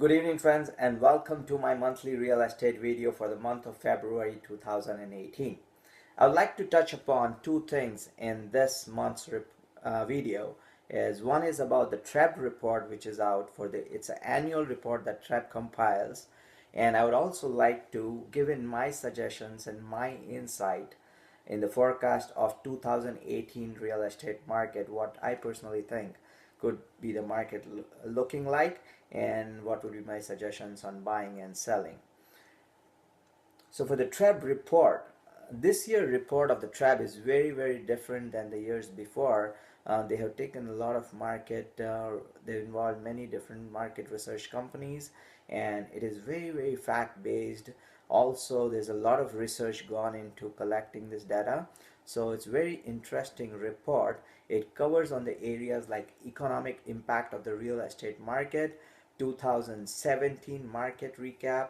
Good evening, friends, and welcome to my monthly real estate video for the month of February 2018. I would like to touch upon two things in this month's video. One is about the TREB report, which is out it's an annual report that TREB compiles, and I would also like to give in my suggestions and my insight in the forecast of 2018 real estate market, what I personally think could be the market looking like, and what would be my suggestions on buying and selling. So for the TREB report, this year report of the TREB is very different than the years before. They have taken a lot of they involved many different market research companies, and it is very fact based. Also, there's a lot of research gone into collecting this data, so it's very interesting report. It covers on the areas like economic impact of the real estate market, 2017 market recap,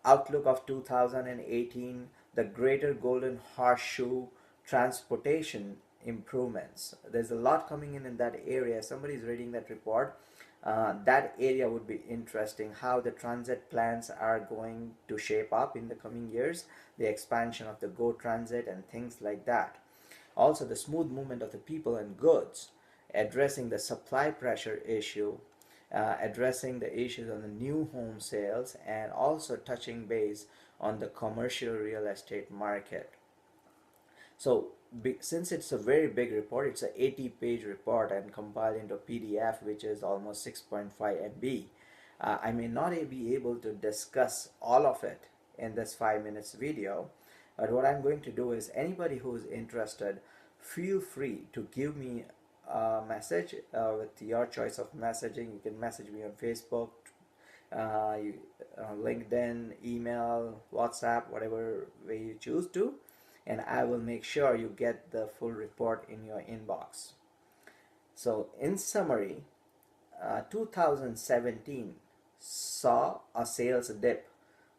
outlook of 2018, the Greater Golden Horseshoe, transportation improvements. There's a lot coming in that area. Somebody's reading that report. That area would be interesting, how the transit plans are going to shape up in the coming years, the expansion of the GO Transit and things like that. Also, the smooth movement of the people and goods, addressing the supply pressure issue, addressing the issues on the new home sales, and also touching base on the commercial real estate market. So since it's a very big report, it's an 80-page report and compiled into PDF, which is almost 6.5 MB. I may not be able to discuss all of it in this 5 minutes video, but what I'm going to do is, anybody who is interested, feel free to give me a message with your choice of messaging. You can message me on Facebook, LinkedIn, email, WhatsApp, whatever way you choose to, and I will make sure you get the full report in your inbox. So in summary, 2017 saw a sales dip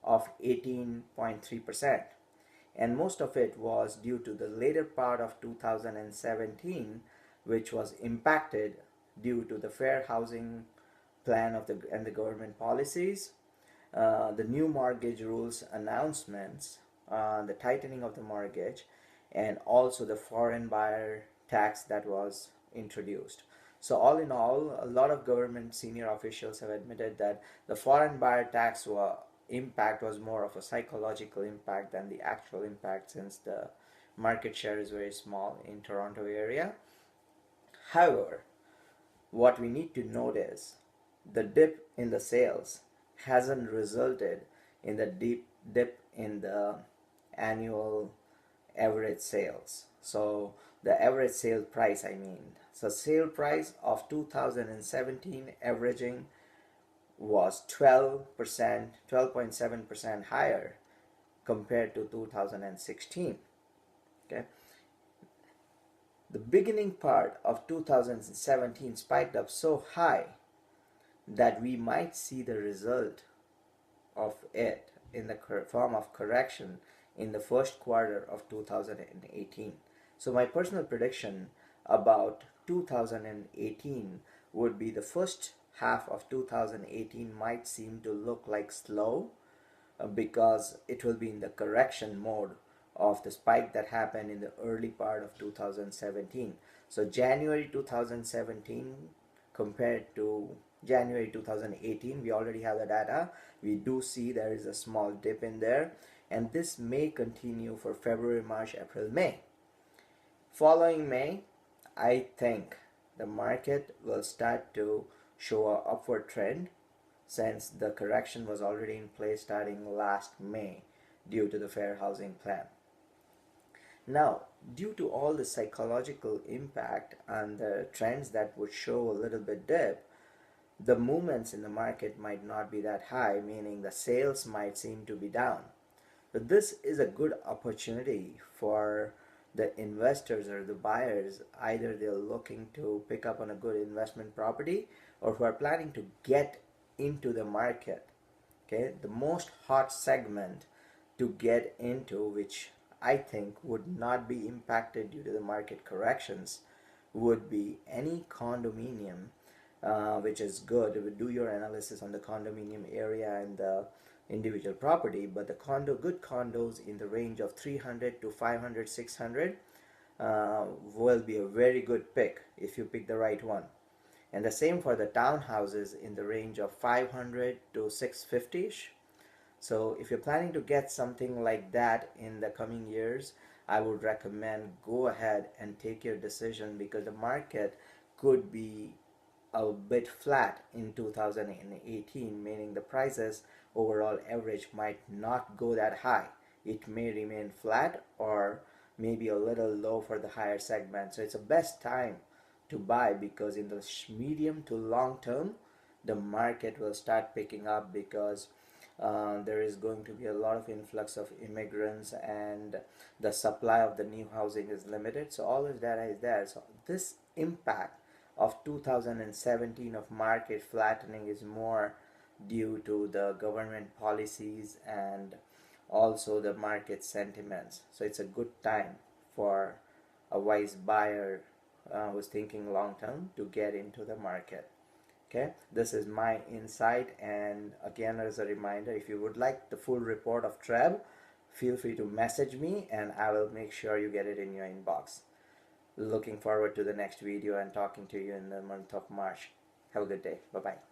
of 18.3%, and most of it was due to the later part of 2017, which was impacted due to the fair housing plan and the government policies, the new mortgage rules announcements, the tightening of the mortgage, and also the foreign buyer tax that was introduced. So all in all, a lot of government senior officials have admitted that the foreign buyer tax impact was more of a psychological impact than the actual impact, since the market share is very small in Toronto area. However, what we need to note is the dip in the sales hasn't resulted in the deep dip in the annual average sales. So the average sale price, so sale price of 2017 averaging was 12.7% higher compared to 2016. Okay, the beginning part of 2017 spiked up so high that we might see the result of it in the form of correction in the first quarter of 2018. So my personal prediction about 2018 would be the first half of 2018 might seem to look like slow, because it will be in the correction mode of the spike that happened in the early part of 2017. So January 2017 compared to January 2018, we already have the data. We do see there is a small dip in there, and this may continue for February, March, April, May. Following May, I think the market will start to show an upward trend, since the correction was already in place starting last May due to the fair housing plan. Now, due to all the psychological impact and the trends that would show a little bit dip, the movements in the market might not be that high, meaning the sales might seem to be down. But this is a good opportunity for the investors or the buyers. Either they're looking to pick up on a good investment property, or who are planning to get into the market. Okay, the most hot segment to get into, which I think would not be impacted due to the market corrections, would be any condominium which is good. Do your analysis on the condominium area and the individual property, but the good condos in the range of 300 to 500, 600 will be a very good pick if you pick the right one. And the same for the townhouses in the range of 500 to 650ish. So if you're planning to get something like that in the coming years, I would recommend go ahead and take your decision, because the market could be a bit flat in 2018, meaning the prices overall average might not go that high. It may remain flat or maybe a little low for the higher segment. So it's the best time to buy, because in the medium to long term the market will start picking up, because there is going to be a lot of influx of immigrants and the supply of the new housing is limited. So all of that is there. So this impact of 2017 of market flattening is more due to the government policies and also the market sentiments. So it's a good time for a wise buyer who's thinking long term to get into the market. Okay, this is my insight, and again, as a reminder, if you would like the full report of TREB, feel free to message me and I will make sure you get it in your inbox. Looking forward to the next video and talking to you in the month of March. Have a good day. Bye bye.